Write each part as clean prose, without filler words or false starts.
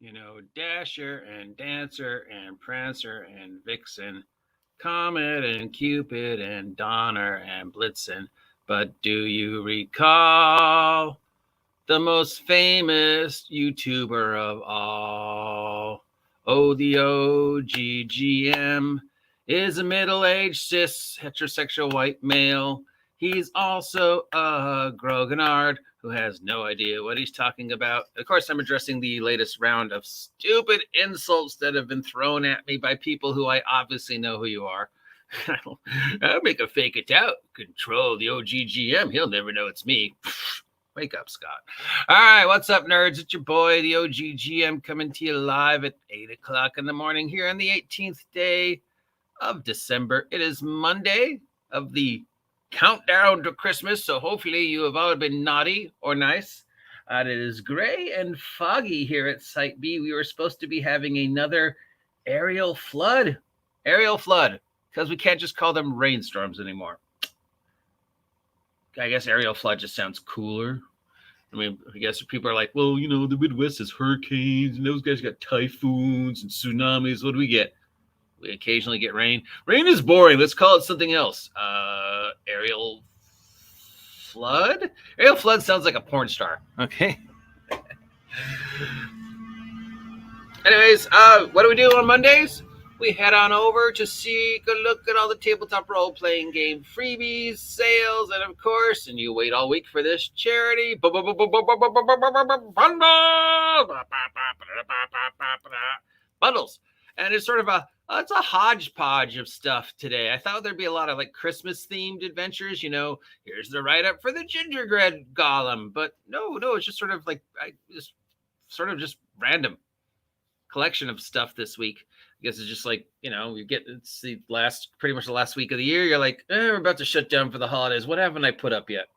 You know, Dasher and Dancer and Prancer and Vixen, Comet and Cupid and Donner and Blitzen. But do you recall the most famous YouTuber of all? Oh, the OGGM is a middle-aged cis heterosexual white male. He's also a grognard who has no idea what he's talking about. Of course, I'm addressing the latest round of stupid insults that have been thrown at me by people who I obviously know who you are. I'll make a fake account. Control the OGGM. He'll never know it's me. Wake up, Scott. All right, what's up, nerds? It's your boy, the OGGM, coming to you live at 8 o'clock in the morning here on the 18th day of December. It is Monday of the countdown to Christmas, so hopefully you have all been naughty or nice. It is gray and foggy here at Site B. We were supposed to be having another aerial flood, because we can't just call them rainstorms anymore. I guess aerial flood just sounds cooler. I mean, I guess people are like, well, you know, the Midwest has hurricanes, and those guys got typhoons and tsunamis. What do we get? We occasionally get rain. Rain is boring. Let's call it something else. Aerial flood? Aerial flood sounds like a porn star. Okay. Anyways, what do we do on Mondays? We head on over to see a look at all the tabletop role-playing game freebies, sales, and of course, and you wait all week for this charity bundle. Bundles. And it's sort of it's a hodgepodge of stuff today. I thought there'd be a lot of like Christmas themed adventures, you know, here's the write-up for the gingerbread golem. But no, it's just sort of like just random collection of stuff this week. I guess it's just like, you know, it's pretty much the last week of the year. You're like, we're about to shut down for the holidays. What haven't I put up yet?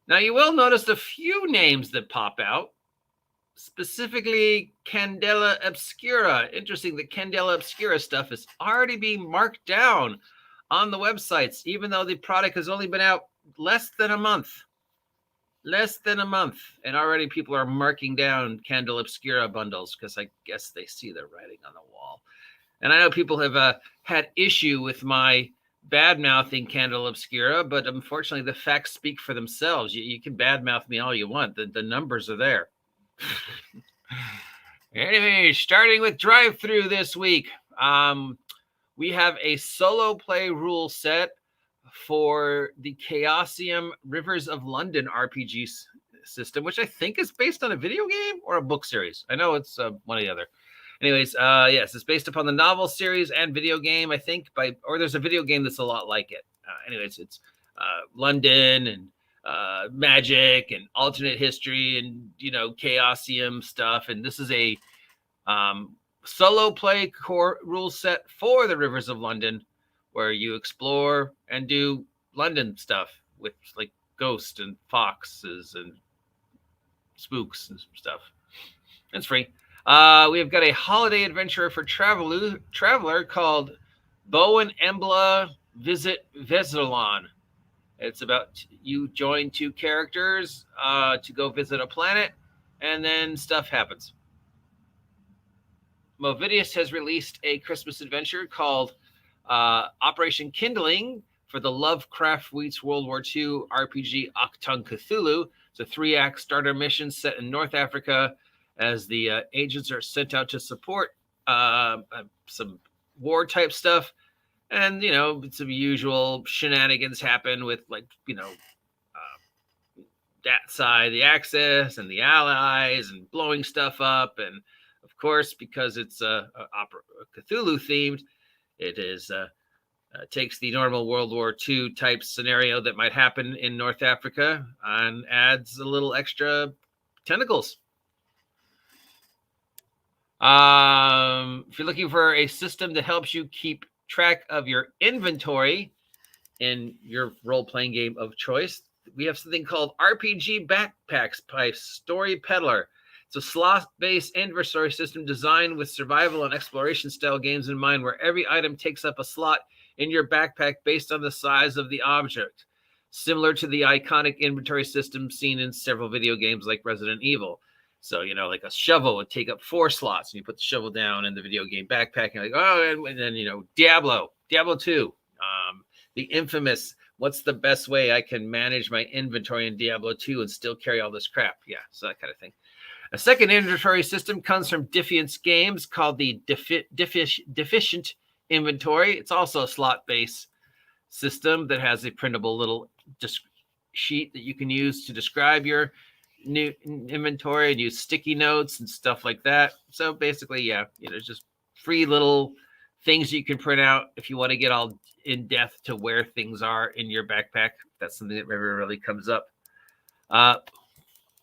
Now, you will notice a few names that pop out, specifically Candela Obscura. Interesting that Candela Obscura stuff is already being marked down on the websites, even though the product has only been out less than a month. And already people are marking down Candela Obscura bundles because I guess they see the writing on the wall. And I know people have had issue with my bad-mouthing Candela Obscura, but unfortunately the facts speak for themselves. You can bad-mouth me all you want. The numbers are there. Anyway, starting with drive-through this week, we have a solo play rule set for the Chaosium Rivers of London RPG system, which I think is based on a video game or a book series. I know it's one or the other. Anyways, yes, it's based upon the novel series and video game, I think, or there's a video game that's a lot like it. Anyways, it's London and magic and alternate history and, you know, Chaosium stuff. And this is a solo play core rule set for the Rivers of London, where you explore and do London stuff with like ghosts and foxes and spooks and stuff. It's free. We have got a holiday adventure for traveler called Bo and Embla Visit Vezelon. It's about you join two characters to go visit a planet, and then stuff happens. Movidius has released a Christmas adventure called Operation Kindling for the Lovecraft Meets World War II RPG Achtung Cthulhu. It's a 3-act starter mission set in North Africa as the agents are sent out to support some war type stuff. And, you know, some usual shenanigans happen with, like, you know, that side, the Axis and the Allies and blowing stuff up. And, of course, because it's Cthulhu themed, it is takes the normal World War II type scenario that might happen in North Africa and adds a little extra tentacles. If you're looking for a system that helps you keep track of your inventory in your role-playing game of choice, we have something called RPG Backpacks by Story Peddler. It's a slot-based inventory system designed with survival and exploration-style games in mind, where every item takes up a slot in your backpack based on the size of the object, similar to the iconic inventory system seen in several video games like Resident Evil. So, like a shovel would take up 4 slots, and you put the shovel down in the video game backpack, and and then, Diablo 2, the infamous, what's the best way I can manage my inventory in Diablo 2 and still carry all this crap? Yeah, so that kind of thing. A second inventory system comes from Defiance Games called the Deficient Inventory. It's also a slot-based system that has a printable little sheet that you can use to describe your new inventory and use sticky notes and stuff like that. So basically, yeah, just free little things you can print out if you want to get all in depth to where things are in your backpack. That's something that never really comes up.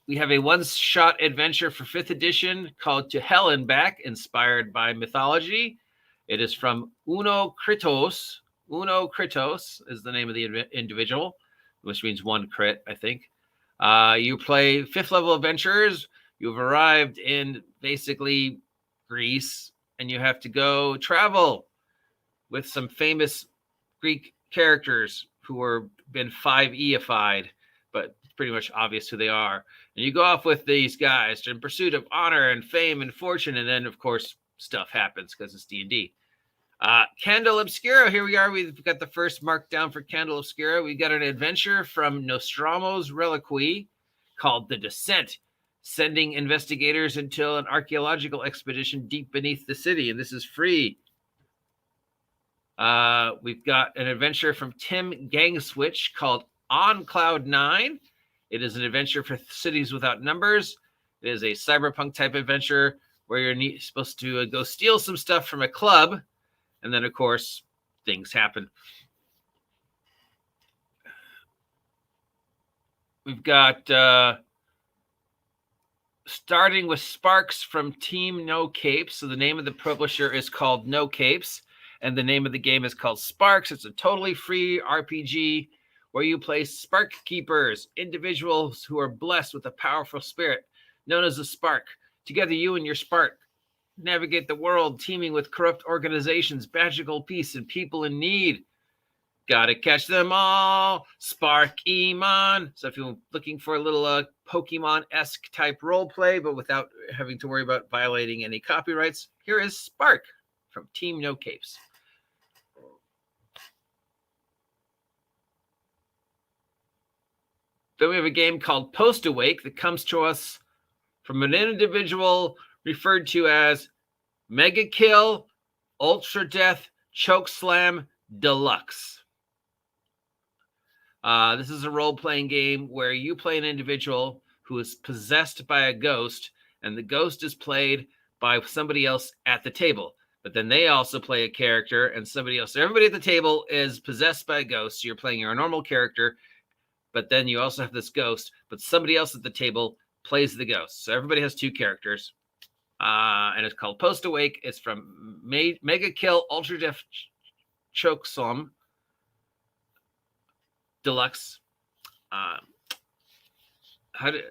We have a one-shot adventure for 5th edition called To Hell and Back, inspired by mythology. It is from Uno Kritos. Uno Kritos is the name of the individual, which means 1 crit, I think. You play 5th level adventurers. You've arrived in basically Greece, and you have to go travel with some famous Greek characters who are been 5e-ified, but it's pretty much obvious who they are. And you go off with these guys in pursuit of honor and fame and fortune, and then, of course, stuff happens because it's D&D. Candle Obscura, here we are. We've got the first markdown for Candle Obscura. We got an adventure from Nostromo's Reliquy called The Descent, sending investigators until an archaeological expedition deep beneath the city, and this is free. We've got an adventure from Tim Gangswitch called On Cloud 9. It is an adventure for cities without numbers. It is a cyberpunk type adventure where you're supposed to go steal some stuff from a club. And then, of course, things happen. We've got starting with Sparks from Team No Capes. So the name of the publisher is called No Capes, and the name of the game is called Sparks. It's a totally free RPG where you play Spark Keepers, individuals who are blessed with a powerful spirit known as a Spark. Together, you and your Spark navigate the world teeming with corrupt organizations, magical peace, and people in need. Gotta catch them all. Sparkemon. So if you're looking for a little Pokemon-esque type role play, but without having to worry about violating any copyrights, here is Spark from Team No Capes. Then we have a game called Post Awake that comes to us from an individual referred to as Mega Kill, Ultra Death, Chokeslam Deluxe. This is a role-playing game where you play an individual who is possessed by a ghost, and the ghost is played by somebody else at the table. But then they also play a character, and somebody else. So everybody at the table is possessed by a ghost. So you're playing your normal character, but then you also have this ghost, but somebody else at the table plays the ghost. So everybody has 2 characters. And it's called Post Awake. It's from Mega Kill, Ultra Death, Chokeslam Deluxe. Did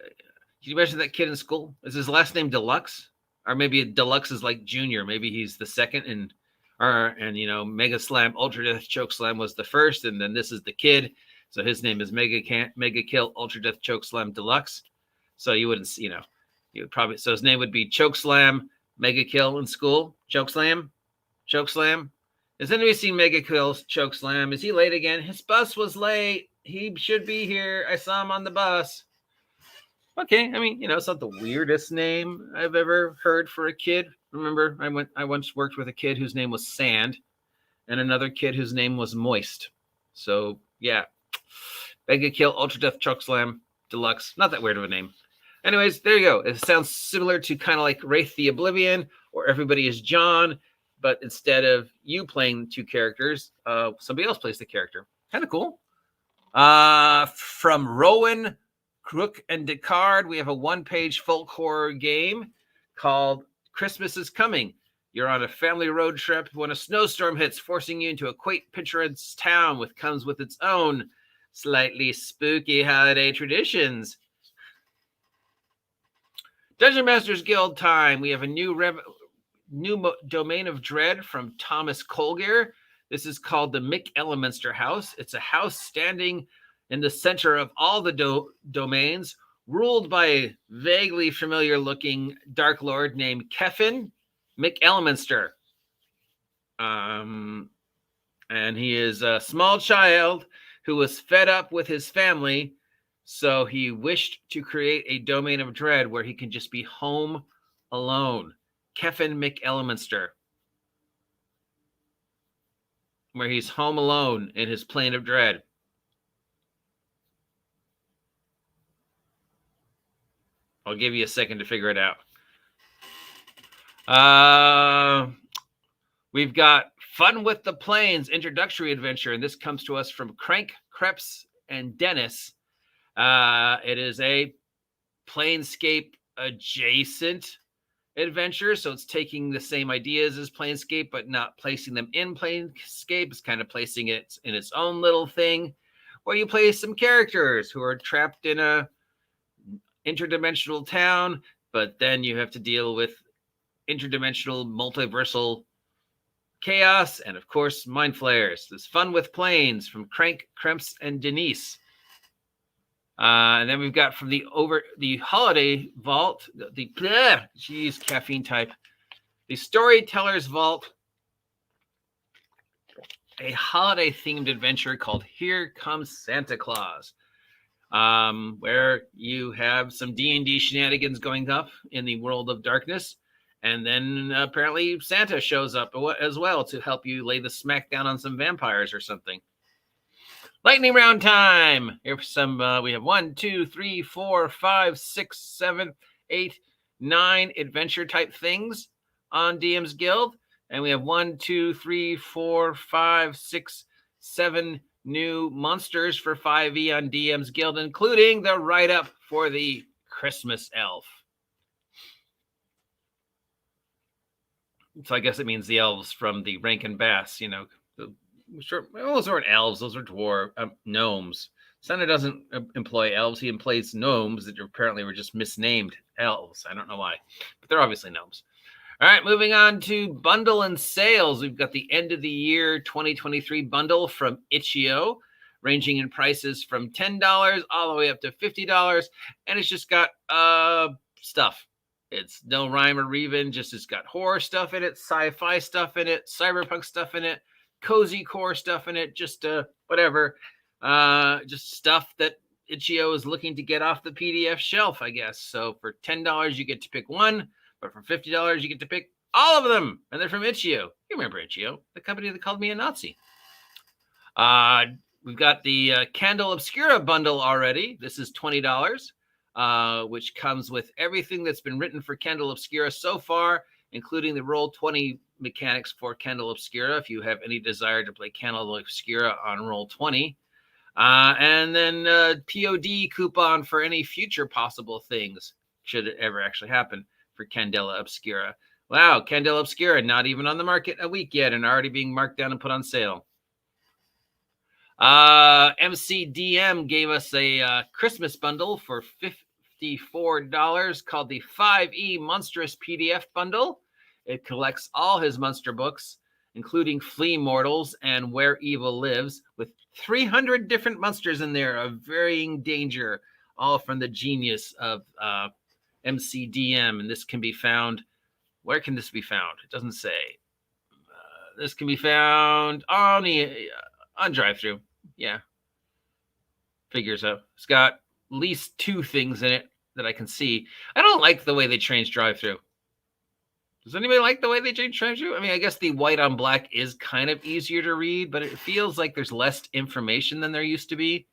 you mention that kid in school? Is his last name Deluxe? Or maybe Deluxe is like Junior. Maybe he's the second, and Mega Slam, Ultra Death, Chokeslam was the first, and then this is the kid. So his name is Mega Kill, Ultra Death, Chokeslam Deluxe. So you wouldn't, you would probably, so his name would be Chokeslam Mega Kill in school. Chokeslam. Has anybody seen Mega Kill's Chokeslam? Is he late again? His bus was late. He should be here. I saw him on the bus. Okay, I mean, it's not the weirdest name I've ever heard for a kid. Remember, I once worked with a kid whose name was Sand, and another kid whose name was Moist. So yeah, Mega Kill, Ultra Death, Chokeslam Deluxe. Not that weird of a name. Anyways, there you go. It sounds similar to kind of like Wraith the Oblivion or Everybody is John, but instead of you playing 2 characters, somebody else plays the character. Kind of cool. From Rowan, Crook, and Descartes, we have a 1-page folk horror game called Christmas is Coming. You're on a family road trip when a snowstorm hits, forcing you into a quaint, picturesque town comes with its own slightly spooky holiday traditions. Dungeon Masters Guild time. We have a new Domain of Dread from Thomas Colgear. This is called the Mick Elemenster House. It's a house standing in the center of all the domains, ruled by a vaguely familiar-looking Dark Lord named Kefin McElminster. And he is a small child who was fed up with his family, so he wished to create a domain of dread where he can just be home alone. Kefin McElminster. Where he's home alone in his plane of dread. I'll give you a second to figure it out. We've got Fun with the Planes introductory adventure, and this comes to us from Crank, Krebs, and Dennis. It is a Planescape adjacent adventure, so it's taking the same ideas as Planescape, but not placing them in Planescape. It's kind of placing it in its own little thing, where you play some characters who are trapped in a interdimensional town, but then you have to deal with interdimensional multiversal chaos and, of course, mind flayers. This Fun with Planes from Crank, Kremps, and Denise. And then we've got from the Holiday Vault, caffeine type, the Storyteller's Vault, a holiday-themed adventure called Here Comes Santa Claus, where you have some D&D shenanigans going up in the world of darkness, and then apparently Santa shows up as well to help you lay the smackdown on some vampires or something. Lightning round time. Here's some. We have 1, 2, 3, 4, 5, 6, 7, 8, 9 adventure type things on DM's Guild, and we have 1, 2, 3, 4, 5, 6, 7 new monsters for 5e on DM's Guild, including the write-up for the Christmas Elf. So I guess it means the elves from the Rankin Bass, Sure, those aren't elves. Those are gnomes. Santa doesn't employ elves. He employs gnomes that apparently were just misnamed elves. I don't know why, but they're obviously gnomes. All right, moving on to bundle and sales. We've got the end of the year 2023 bundle from Itch.io, ranging in prices from $10 all the way up to $50, and it's just got stuff. It's no rhyme or reason. It's got horror stuff in it, sci-fi stuff in it, cyberpunk stuff in it, cozy core stuff in it, just whatever, just stuff that Itch.io is looking to get off the PDF shelf, I guess. So for $10, you get to pick one, but for $50, you get to pick all of them, and they're from Itch.io. You remember Itch.io, the company that called me a Nazi. We've got the Candle Obscura bundle already. This is $20, which comes with everything that's been written for Candle Obscura so far, including the Roll20 mechanics for Candle Obscura, if you have any desire to play Candle Obscura on Roll20. And then POD coupon for any future possible things, should it ever actually happen, for Candela Obscura. Wow, Candela Obscura, not even on the market a week yet and already being marked down and put on sale. MCDM gave us a Christmas bundle for $54 called the 5e Monstrous PDF Bundle. It collects all his monster books, including Flea Mortals and Where Evil Lives, with 300 different monsters in there of varying danger, all from the genius of MCDM. And this can be found. Where can this be found? It doesn't say. This can be found on drive-thru. Yeah. Figures up. It's got at least 2 things in it that I can see. I don't like the way they changed drive-thru. Does anybody like the way they changed drive-thru? I mean, I guess the white on black is kind of easier to read, but it feels like there's less information than there used to be,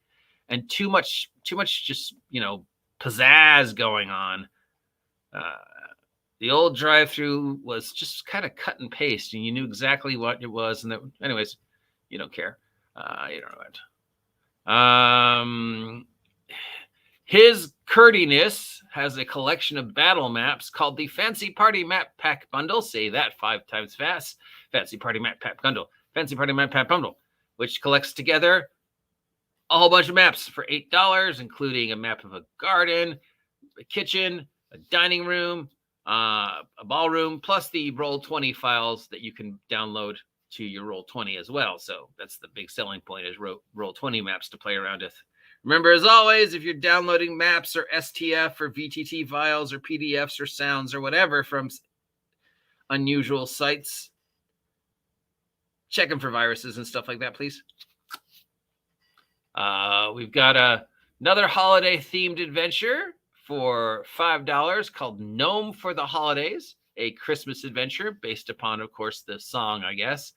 and too much just, pizzazz going on. The old drive-thru was just kind of cut and paste, and you knew exactly what it was. And anyways, you don't care. You don't know it. His Curdiness has a collection of battle maps called the Fancy Party Map Pack Bundle. Say that 5 times fast. Fancy Party Map Pack Bundle. Fancy Party Map Pack Bundle, which collects together a whole bunch of maps for $8, including a map of a garden, a kitchen, a dining room, a ballroom, plus the Roll20 files that you can download to your Roll20 as well. So that's the big selling point, is Roll20 maps to play around with. Remember, as always, if you're downloading maps or STF or VTT files or PDFs or sounds or whatever from unusual sites, check them for viruses and stuff like that, please. We've got another holiday-themed adventure for $5 called Gnome for the Holidays, a Christmas adventure based upon, of course, the song, I guess.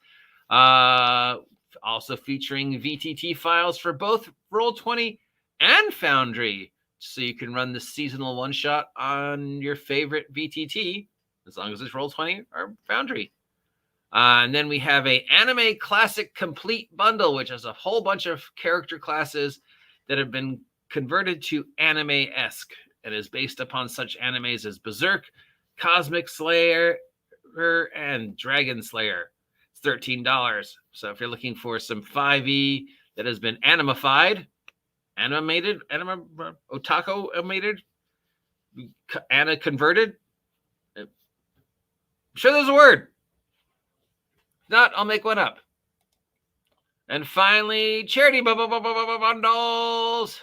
Also featuring VTT files for both Roll20 and Foundry, so you can run the seasonal one-shot on your favorite VTT, as long as it's Roll20 or Foundry. And then we have a Anime Classic Complete Bundle, which has a whole bunch of character classes that have been converted to anime-esque and is based upon such animes as Berserk, Cosmic Slayer, and Dragon Slayer. It's $13. So if you're looking for some 5e that has been animated, otaku-amated, converted, I'm sure there's a word. If not, I'll make one up. And finally, charity bundles.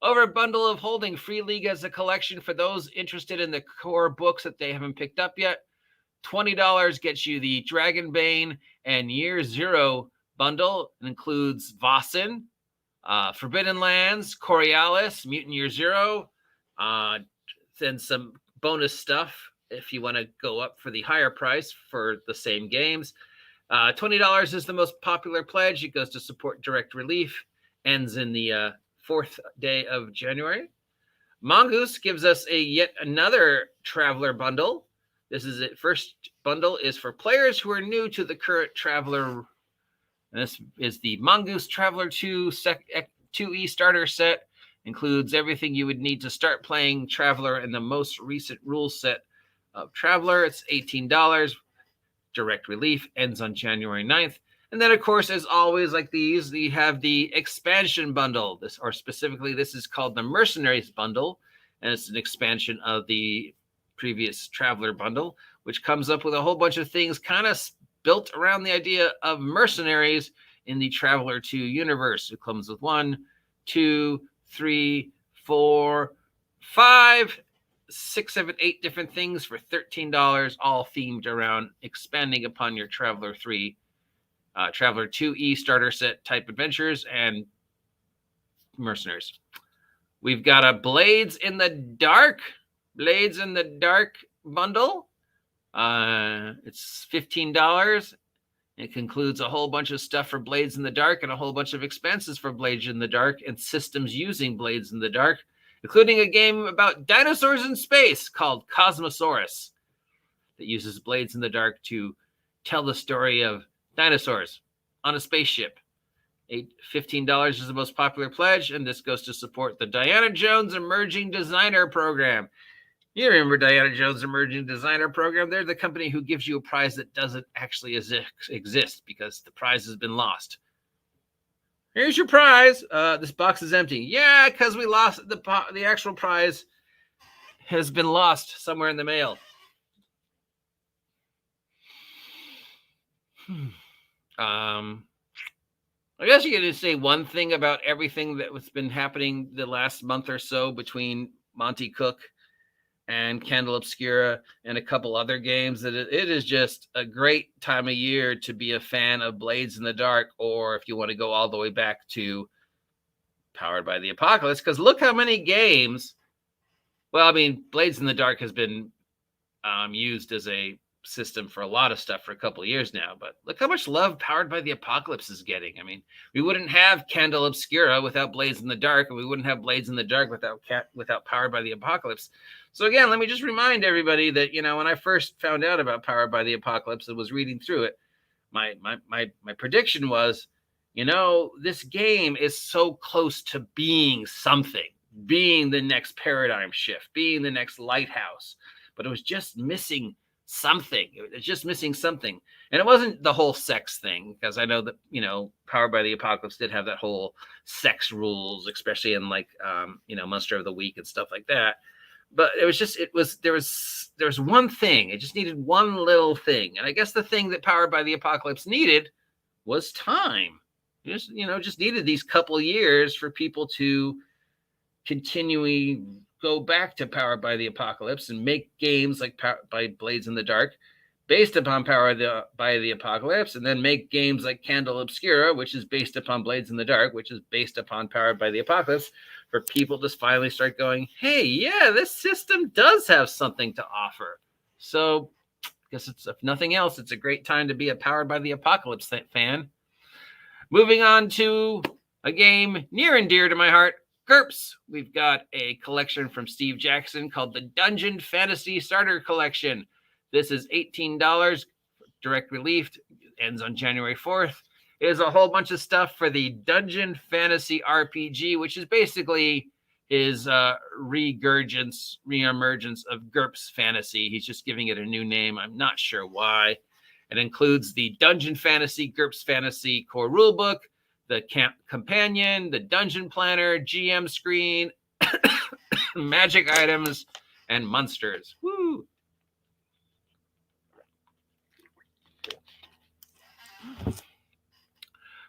Over at Bundle of Holding, Free League has a collection for those interested in the core books that they haven't picked up yet. $20 gets you the Dragonbane and Year Zero bundle. It includes Vossen, Forbidden Lands, Coriolis, Mutant Year Zero, then some bonus stuff if you want to go up for the higher price for the same games. $20 is the most popular pledge. It goes to support Direct Relief. Ends in the 4th day of January. Mongoose gives us yet another Traveler bundle. This is it. First bundle is for players who are new to the current Traveler. And this is the Mongoose Traveler 2E starter set. Includes everything you would need to start playing Traveler and the most recent rule set of Traveler. It's $18. Direct Relief ends on January 9th. And then, of course, as always, like these, we have the expansion bundle. This is called the Mercenaries Bundle, and it's an expansion of the previous Traveler bundle, which comes up with a whole bunch of things kind of built around the idea of mercenaries in the Traveler 2 universe. It comes with 1, 2, 3, 4, 5, 6, 7, 8 different things for $13, all themed around expanding upon your Traveler 3. Traveler 2E starter set type adventures and mercenaries. We've got a Blades in the Dark bundle. It's $15. It concludes a whole bunch of stuff for Blades in the Dark and a whole bunch of expenses for Blades in the Dark and systems using Blades in the Dark, including a game about dinosaurs in space called Cosmosaurus that uses Blades in the Dark to tell the story of dinosaurs on a spaceship. $15 is the most popular pledge, and this goes to support the Diana Jones Emerging Designer Program. You remember Diana Jones Emerging Designer Program? They're the company who gives you a prize that doesn't actually exist because the prize has been lost. Here's your prize. This box is empty. Yeah, because we lost the actual prize has been lost somewhere in the mail. I guess you could say one thing about everything that's been happening the last month or so between Monty Cook and Candle Obscura and a couple other games, that it is just a great time of year to be a fan of Blades in the Dark, or if you want to go all the way back to Powered by the Apocalypse, because look how many games. Well, I mean, Blades in the Dark has been used as a system for a lot of stuff for a couple of years now, but look how much love Powered by the Apocalypse is getting. I mean, we wouldn't have Candle Obscura without Blades in the Dark, and we wouldn't have Blades in the Dark without Powered by the Apocalypse. So again, let me just remind everybody that, when I first found out about Powered by the Apocalypse and was reading through it, my prediction was, this game is so close to being something, being the next paradigm shift, being the next lighthouse, but it was just missing something. It's just missing something. And it wasn't the whole sex thing, because I know that, Powered by the Apocalypse did have that whole sex rules, especially in Monster of the Week and stuff like that. But it was just, there was one thing. It just needed one little thing. And I guess the thing that Powered by the Apocalypse needed was time. Just needed these couple years for people to continually go back to Powered by the Apocalypse and make games like by Blades in the Dark based upon Powered by the Apocalypse, and then make games like Candle Obscura, which is based upon Blades in the Dark, which is based upon Powered by the Apocalypse, for people to finally start going, hey, yeah, this system does have something to offer. So I guess it's, if nothing else, it's a great time to be a Powered by the Apocalypse fan. Moving on to a game near and dear to my heart, GURPS. We've got a collection from Steve Jackson called the Dungeon Fantasy Starter Collection. This is $18, direct relief, ends on January 4th. It is a whole bunch of stuff for the Dungeon Fantasy RPG, which is basically his reemergence of GURPS Fantasy. He's just giving it a new name. I'm not sure why. It includes the Dungeon Fantasy GURPS Fantasy core rulebook, the camp companion, the dungeon planner, GM screen, magic items, and monsters. Woo!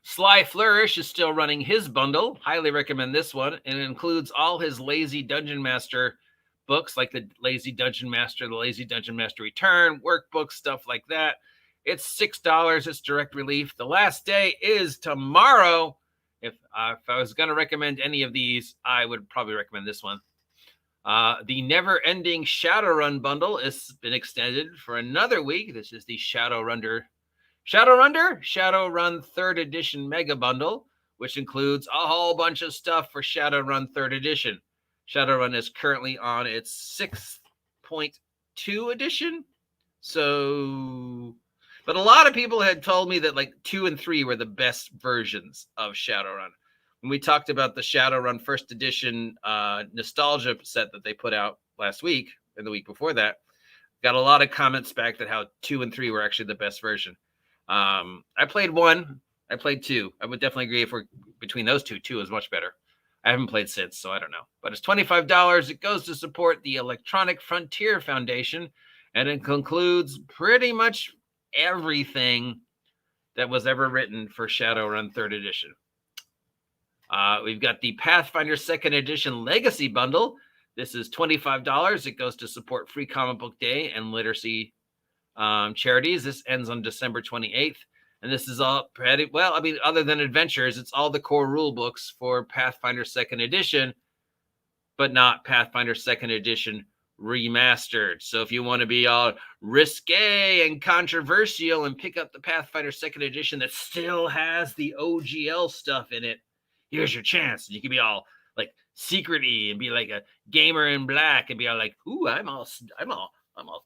Sly Flourish is still running his bundle. Highly recommend this one. And it includes all his Lazy Dungeon Master books, like the Lazy Dungeon Master, the Lazy Dungeon Master Return, workbooks, stuff like that. It's $6. It's direct relief. The last day is tomorrow. If I was going to recommend any of these, I would probably recommend this one. The never-ending Shadowrun bundle has been extended for another week. This is the Shadowrun 3rd Edition Mega Bundle, which includes a whole bunch of stuff for Shadowrun 3rd Edition. Shadowrun is currently on its 6.2 edition. So, but a lot of people had told me that like 2 and 3 were the best versions of Shadowrun. When we talked about the Shadowrun 1st Edition nostalgia set that they put out last week and the week before that, got a lot of comments back that how 2 and 3 were actually the best version. I played 1. I played 2. I would definitely agree if we're between those two. 2 is much better. I haven't played since, so I don't know. But it's $25. It goes to support the Electronic Frontier Foundation, and it concludes pretty much everything that was ever written for Shadowrun 3rd Edition. We've got the Pathfinder 2nd Edition Legacy Bundle. This is $25. It goes to support Free Comic Book Day and literacy charities. This ends on December 28th. And this is all pretty, well, I mean, other than adventures, it's all the core rule books for Pathfinder 2nd Edition, but not Pathfinder 2nd Edition Remastered. So if you want to be all risque and controversial and pick up the Pathfinder 2nd Edition that still has the OGL stuff in it, here's your chance. You can be all like secret-y and be like a gamer in black and be all like, ooh, I'm all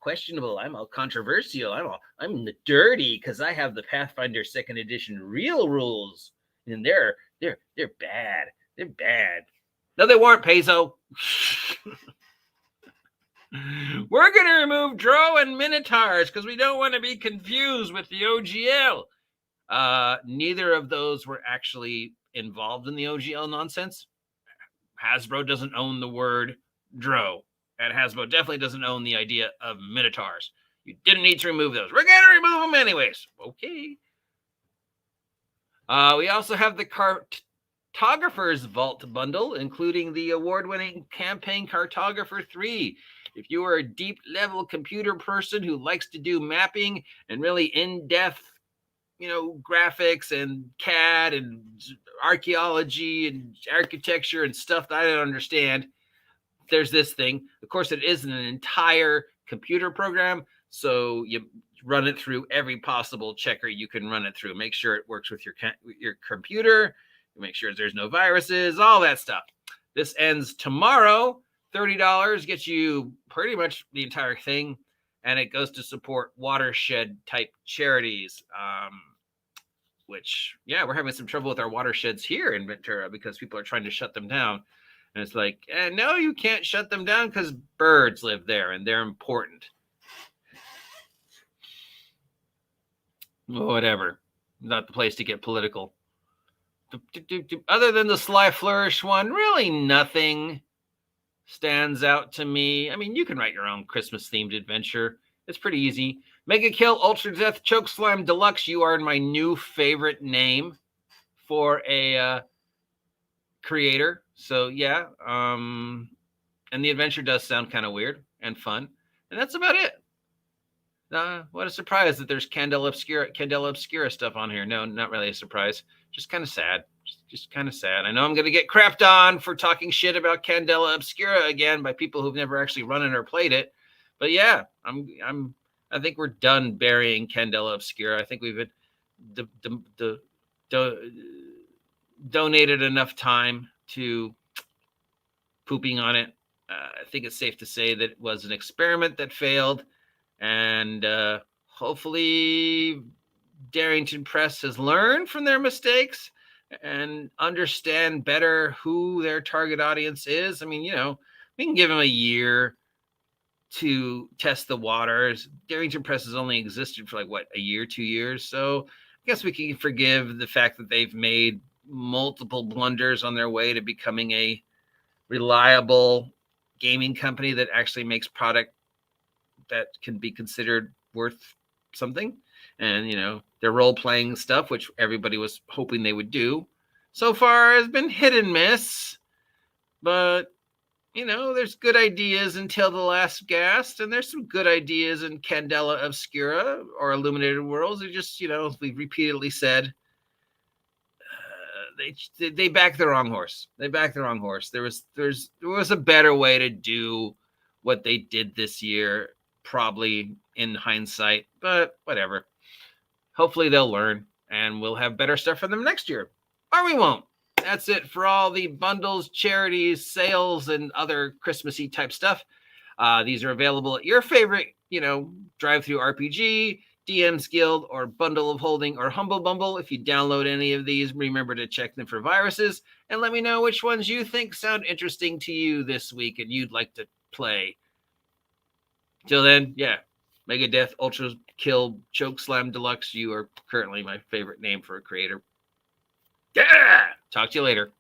questionable. I'm all controversial. I'm the dirty because I have the Pathfinder 2nd Edition real rules, and they're bad. They're bad. No, they weren't, Paizo. We're gonna remove Drow and Minotaurs because we don't want to be confused with the OGL. Neither of those were actually involved in the OGL nonsense. Hasbro doesn't own the word Drow. And Hasbro definitely doesn't own the idea of Minotaurs. You didn't need to remove those. We're going to remove them anyways. Okay. We also have the Cartographers Vault Bundle, including the award-winning campaign Cartographer 3. If you are a deep-level computer person who likes to do mapping and really in-depth, graphics and CAD and archaeology and architecture and stuff that I don't understand, there's this thing. Of course, it isn't an entire computer program, so you run it through every possible checker you can run it through. Make sure it works with your computer. Make sure there's no viruses, all that stuff. This ends tomorrow. $30 gets you pretty much the entire thing, and it goes to support watershed-type charities, which, yeah, we're having some trouble with our watersheds here in Ventura because people are trying to shut them down. And it's like, no, you can't shut them down because birds live there and they're important. Whatever. Not the place to get political. Other than the Sly Flourish one, really nothing stands out to me. I mean, you can write your own Christmas-themed adventure. It's pretty easy. Mega Kill Ultra Death Choke Slime Deluxe. You are my new favorite name for a creator. So yeah, and the adventure does sound kind of weird and fun, and that's about it. What a surprise that there's Candela Obscura stuff on here. No, not really a surprise. Just kind of sad. Just kind of sad. I know I'm going to get crapped on for talking shit about Candela Obscura again by people who've never actually run it or played it. But yeah, I think we're done burying Candela Obscura. I think we've donated enough time to pooping on it. I think it's safe to say that it was an experiment that failed. And hopefully Darrington Press has learned from their mistakes and understand better who their target audience is. I mean, we can give them a year to test the waters. Darrington Press has only existed for a year, 2 years. So I guess we can forgive the fact that they've made multiple blunders on their way to becoming a reliable gaming company that actually makes product that can be considered worth something. And, their role-playing stuff, which everybody was hoping they would do, so far has been hit and miss. But, there's good ideas in Till the Last Gasp, and there's some good ideas in Candela Obscura or Illuminated Worlds. They just, we've repeatedly said, they backed the wrong horse. They backed the wrong horse. There was a better way to do what they did this year, probably in hindsight, but whatever. Hopefully they'll learn and we'll have better stuff for them next year, or we won't. That's it for all the bundles, charities, sales, and other Christmassy type stuff. These are available at your favorite, drive-through RPG, DM's Guild, or Bundle of Holding, or Humble Bumble. If you download any of these, remember to check them for viruses and let me know which ones you think sound interesting to you this week and you'd like to play. Till then, yeah, Megadeth, Ultra Kill, Choke Slam Deluxe, you are currently my favorite name for a creator. Yeah! Talk to you later.